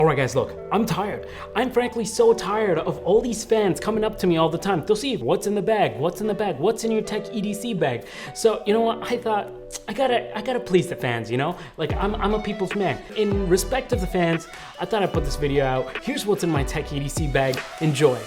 Alright guys, look, I'm tired. I'm frankly so tired of all these fans coming up to me all the time. Tausif, what's in the bag? What's in the bag? What's in your tech EDC bag? So, you know what, I thought, I gotta please the fans, you know? Like, I'm a people's man. In respect of the fans, I thought I'd put this video out. Here's what's in my tech EDC bag. Enjoy.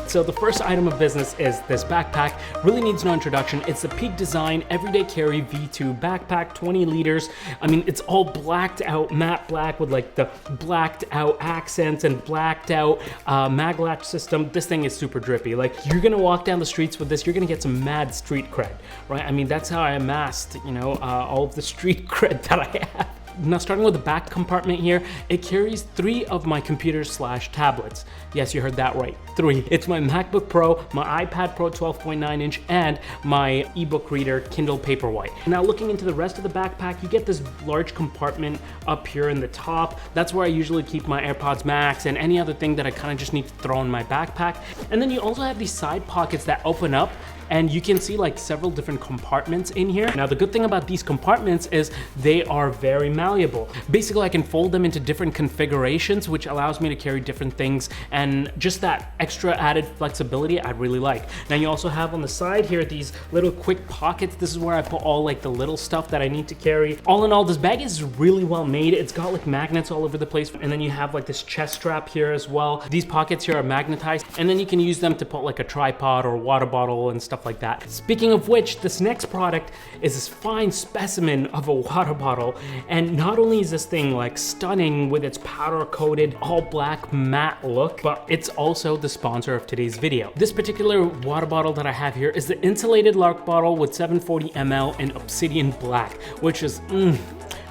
So the first item of business is this backpack. Really needs no introduction. It's the Peak Design Everyday Carry V2 backpack, 20 liters. I mean, it's all blacked out, matte black with like the blacked out accents and blacked out mag latch system. This thing is super drippy. Like, you're gonna walk down the streets with this, you're gonna get some mad street cred, right? I mean, that's how I amassed, you know, all of the street cred that I have. Now, starting with the back compartment here, it carries 3 of my computers / tablets. Yes, you heard that right, 3. It's my MacBook Pro, my iPad Pro 12.9 inch, and my ebook reader Kindle Paperwhite. Now, looking into the rest of the backpack, you get this large compartment up here in the top. That's where I usually keep my AirPods Max and any other thing that I kind of just need to throw in my backpack. And then you also have these side pockets that open up, and you can see like several different compartments in here. Now, the good thing about these compartments is they are very malleable. Basically, I can fold them into different configurations, which allows me to carry different things, and just that extra added flexibility I really like. Now, you also have on the side here these little quick pockets. This is where I put all like the little stuff that I need to carry. All in all, this bag is really well made. It's got like magnets all over the place, and then you have like this chest strap here as well. These pockets here are magnetized, and then you can use them to put like a tripod or water bottle and stuff like that. Speaking of which, this next product is this fine specimen of a water bottle, and not only is this thing like stunning with its powder coated all black matte look, but it's also the sponsor of today's video. This particular water bottle that I have here is the insulated Larq bottle with 740 ml in obsidian black, which is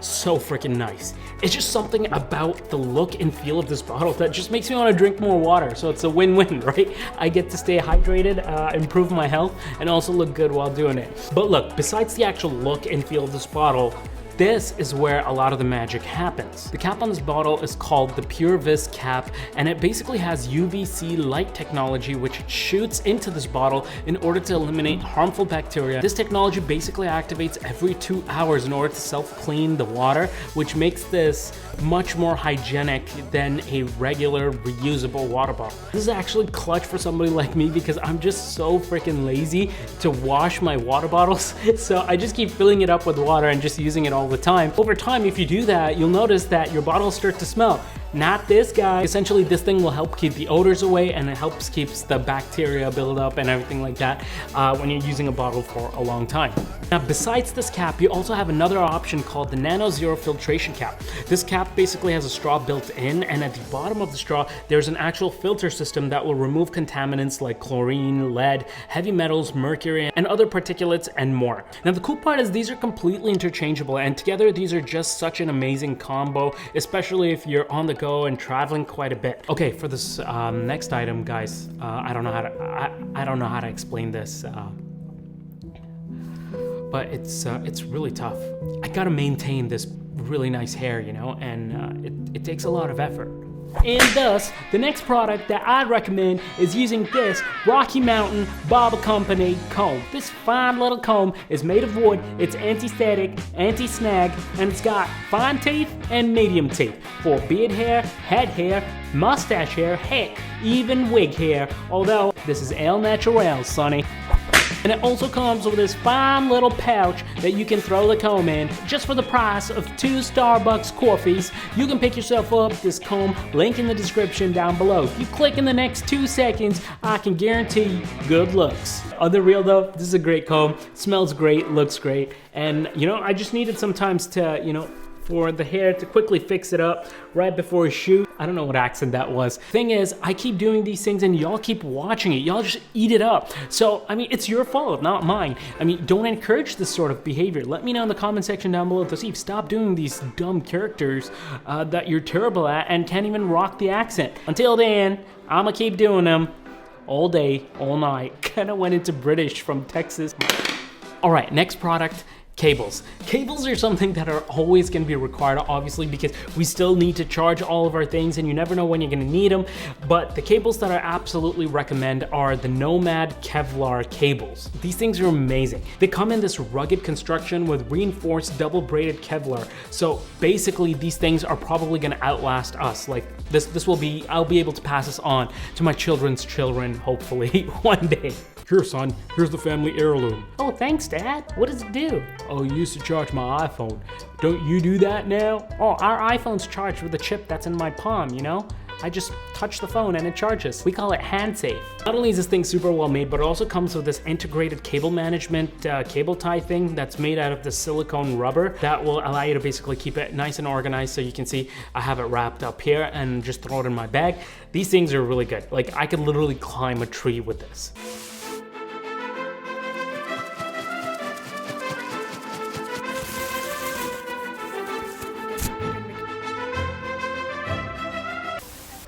so freaking nice. It's just something about the look and feel of this bottle that just makes me want to drink more water. So it's a win-win, right? I get to stay hydrated, improve my health, and also look good while doing it. But look, besides the actual look and feel of this bottle, this is where a lot of the magic happens. The cap on this bottle is called the Pure Vis cap, and it basically has UVC light technology which shoots into this bottle in order to eliminate harmful bacteria. This technology basically activates every 2 hours in order to self-clean the water, which makes this much more hygienic than a regular reusable water bottle. This is actually clutch for somebody like me because I'm just so freaking lazy to wash my water bottles. So I just keep filling it up with water and just using it all the time. Over time, if you do that, you'll notice that your bottles start to smell. Not this guy. Essentially, this thing will help keep the odors away, and it helps keeps the bacteria build up and everything like that when you're using a bottle for a long time. Now, besides this cap, you also have another option called the Nano Zero Filtration Cap. This cap basically has a straw built in, and at the bottom of the straw, there's an actual filter system that will remove contaminants like chlorine, lead, heavy metals, mercury, and other particulates and more. Now, the cool part is these are completely interchangeable, and together these are just such an amazing combo, especially if you're on the go and traveling quite a bit. Okay, for this next item, guys, I don't know how to explain this, but it's really tough. I gotta maintain this really nice hair, you know, and it takes a lot of effort. And thus, the next product that I'd recommend is using this Rocky Mountain Barber Company comb. This fine little comb is made of wood, it's anti-static, anti-snag, and it's got fine teeth and medium teeth for beard hair, head hair, mustache hair, heck, even wig hair, although this is El Natural, sonny. And it also comes with this fine little pouch that you can throw the comb in. Just for the price of 2 Starbucks coffees, you can pick yourself up this comb, link in the description down below. If you click in the next 2 seconds, I can guarantee good looks. On the real though, this is a great comb, smells great, looks great, and you know, I just needed sometimes to, you know, for the hair to quickly fix it up right before a shoot. I don't know what accent that was. Thing is, I keep doing these things and y'all keep watching it. Y'all just eat it up. So, I mean, it's your fault, not mine. I mean, don't encourage this sort of behavior. Let me know in the comment section down below. Tausif, stop doing these dumb characters that you're terrible at and can't even rock the accent. Until then, I'ma keep doing them all day, all night. Kinda went into British from Texas. All right, next product. Cables. Cables are something that are always going to be required, obviously, because we still need to charge all of our things and you never know when you're going to need them. But the cables that I absolutely recommend are the Nomad Kevlar cables. These things are amazing. They come in this rugged construction with reinforced double braided Kevlar. So basically these things are probably going to outlast us. Like I'll be able to pass this on to my children's children, hopefully one day. Here, son, here's the family heirloom. Oh, thanks, Dad. What does it do? Oh, you used to charge my iPhone. Don't you do that now? Oh, our iPhone's charged with a chip that's in my palm, you know? I just touch the phone and it charges. We call it HandSafe. Not only is this thing super well made, but it also comes with this integrated cable management cable tie thing that's made out of the silicone rubber that will allow you to basically keep it nice and organized. So you can see I have it wrapped up here and just throw it in my bag. These things are really good. Like I could literally climb a tree with this.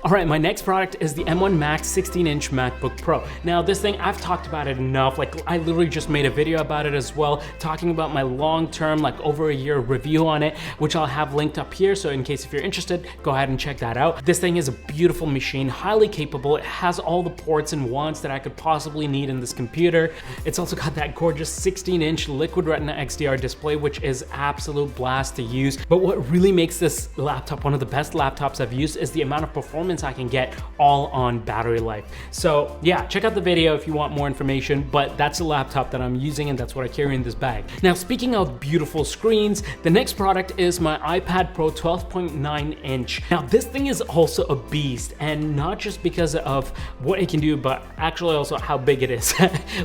All right, my next product is the M1 Max 16-inch MacBook Pro. Now this thing, I've talked about it enough. Like I literally just made a video about it as well, talking about my long-term, like over a year review on it, which I'll have linked up here. So in case if you're interested, go ahead and check that out. This thing is a beautiful machine, highly capable. It has all the ports and wants that I could possibly need in this computer. It's also got that gorgeous 16-inch Liquid Retina XDR display, which is absolute blast to use. But what really makes this laptop one of the best laptops I've used is the amount of performance I can get all on battery life. So yeah, check out the video if you want more information, but that's the laptop that I'm using and that's what I carry in this bag. Now, speaking of beautiful screens, the next product is my iPad Pro 12.9 inch. Now this thing is also a beast, and not just because of what it can do, but actually also how big it is,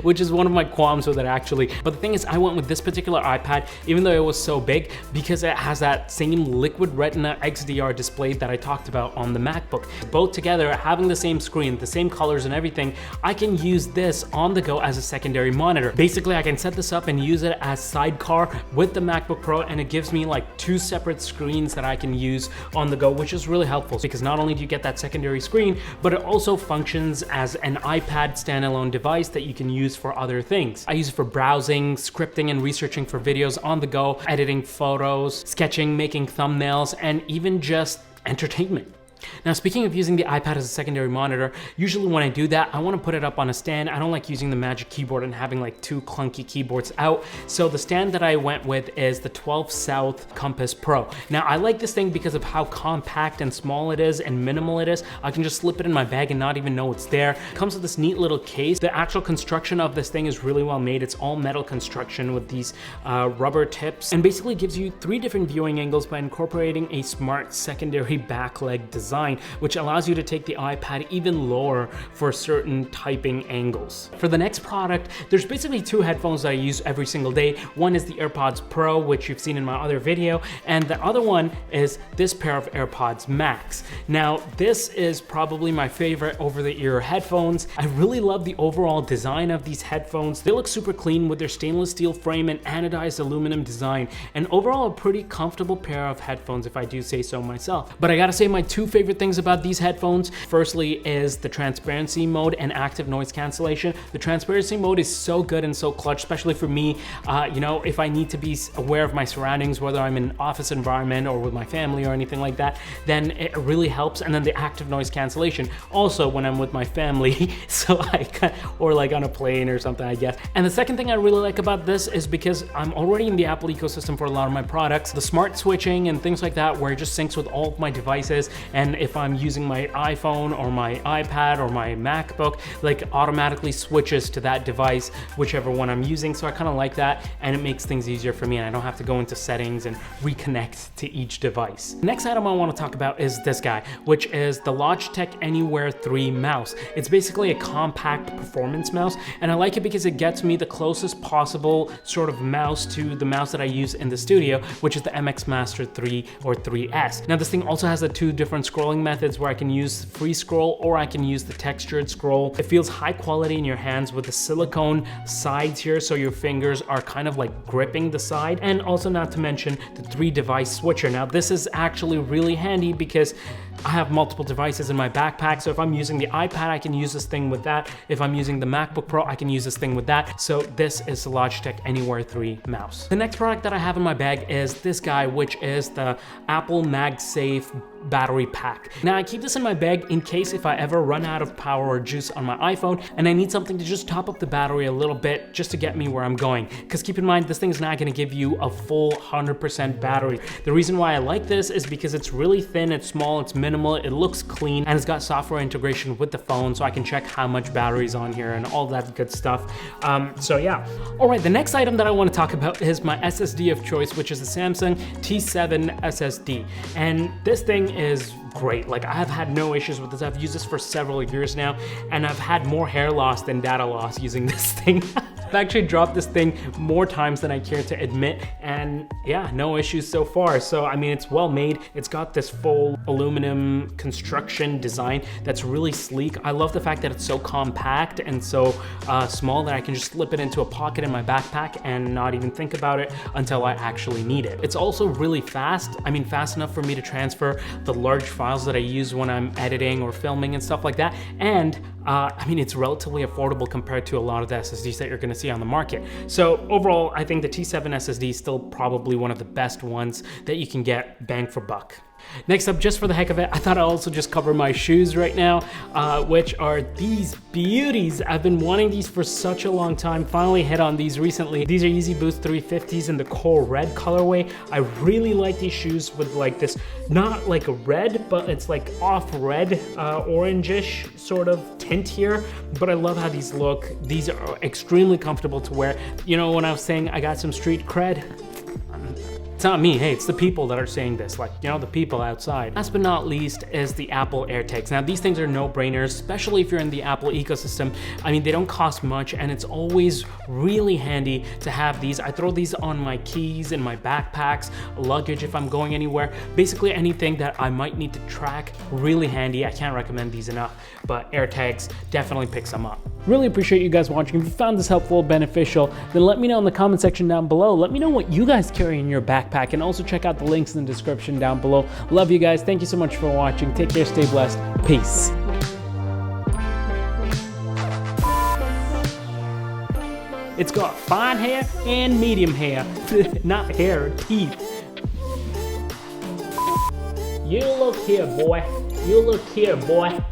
which is one of my qualms with it actually. But the thing is, I went with this particular iPad, even though it was so big, because it has that same Liquid Retina XDR display that I talked about on the MacBook. Both together, having the same screen, the same colors and everything, I can use this on the go as a secondary monitor. Basically, I can set this up and use it as sidecar with the MacBook Pro, and it gives me like two separate screens that I can use on the go, which is really helpful because not only do you get that secondary screen, but it also functions as an iPad standalone device that you can use for other things. I use it for browsing, scripting, and researching for videos on the go, editing photos, sketching, making thumbnails, and even just entertainment. Now, speaking of using the iPad as a secondary monitor, usually when I do that, I want to put it up on a stand. I don't like using the Magic Keyboard and having like two clunky keyboards out. So the stand that I went with is the 12 South Compass Pro. Now, I like this thing because of how compact and small it is and minimal it is. I can just slip it in my bag and not even know it's there. It comes with this neat little case. The actual construction of this thing is really well made. It's all metal construction with these rubber tips, and basically gives you 3 different viewing angles by incorporating a smart secondary back leg design, which allows you to take the iPad even lower for certain typing angles. For the next product, there's basically 2 headphones that I use every single day. One is the AirPods Pro, which you've seen in my other video, and the other one is this pair of AirPods Max. Now, this is probably my favorite over-the-ear headphones. I really love the overall design of these headphones. They look super clean with their stainless steel frame and anodized aluminum design, and overall a pretty comfortable pair of headphones if I do say so myself. But I gotta say, my 2 favorite things about these headphones, firstly is the transparency mode and active noise cancellation. The transparency mode is so good and so clutch, especially for me, you know, if I need to be aware of my surroundings, whether I'm in an office environment or with my family or anything like that, then it really helps. And then the active noise cancellation, also when I'm with my family, so or like on a plane or something, I guess. And the second thing I really like about this is because I'm already in the Apple ecosystem for a lot of my products, the smart switching and things like that, where it just syncs with all of my devices. And if I'm using my iPhone or my iPad or my MacBook, like automatically switches to that device, whichever one I'm using. So I kind of like that, and it makes things easier for me, and I don't have to go into settings and reconnect to each device. Next item I want to talk about is this guy, which is the Logitech Anywhere 3 mouse. It's basically a compact performance mouse, and I like it because it gets me the closest possible sort of mouse to the mouse that I use in the studio, which is the MX Master 3 or 3S. Now, this thing also has the 2 different scrolling methods where I can use free scroll or I can use the textured scroll. It feels high quality in your hands with the silicone sides here, so your fingers are kind of like gripping the side, and also not to mention the 3 device switcher. Now, this is actually really handy because I have multiple devices in my backpack, so if I'm using the iPad, I can use this thing with that. If I'm using the MacBook Pro, I can use this thing with that. So this is the Logitech Anywhere 3 mouse. The next product that I have in my bag is this guy, which is the Apple MagSafe battery pack. Now I keep this in my bag in case if I ever run out of power or juice on my iPhone and I need something to just top up the battery a little bit just to get me where I'm going. Because keep in mind, this thing is not going to give you a full 100% battery. The reason why I like this is because it's really thin, it's small, it's minimal, it looks clean, and it's got software integration with the phone, so I can check how much battery is on here and all that good stuff. So yeah. All right, the next item that I want to talk about is my SSD of choice, which is the Samsung T7 SSD. And this thing is great. Like, I have had no issues with this. I've used this for several years now, and I've had more hair loss than data loss using this thing. I've actually dropped this thing more times than I care to admit, and yeah, no issues so far. So I mean, it's well made. It's got this full aluminum construction design that's really sleek. I love the fact that it's so compact and so small that I can just slip it into a pocket in my backpack and not even think about it until I actually need it. It's also really fast. I mean, fast enough for me to transfer the large files that I use when I'm editing or filming and stuff like that. And I mean, it's relatively affordable compared to a lot of the SSDs that you're gonna see on the market. So overall, I think the T7 SSD is still probably one of the best ones that you can get bang for buck. Next up, just for the heck of it, I thought I'd also just cover my shoes right now, which are these beauties. I've been wanting these for such a long time. Finally hit on these recently. These are Yeezy Boost 350s in the coral red colorway. I really like these shoes with like this, not like a red, but it's like off red, orangish sort of tint here. But I love how these look. These are extremely comfortable to wear. You know, when I was saying I got some street cred, it's not me, hey, it's the people that are saying this, like, you know, the people outside. Last but not least is the Apple AirTags. Now, these things are no-brainers, especially if you're in the Apple ecosystem. I mean, they don't cost much, and it's always really handy to have these. I throw these on my keys, in my backpacks, luggage if I'm going anywhere. Basically anything that I might need to track, really handy. I can't recommend these enough, but AirTags definitely picks them up. Really appreciate you guys watching. If you found this helpful, beneficial, then let me know in the comment section down below. Let me know what you guys carry in your backpack, and also check out the links in the description down below. Love you guys. Thank you so much for watching. Take care, stay blessed. Peace. It's got fine hair and medium hair. Not hair, teeth. You look here, boy. You look here, boy.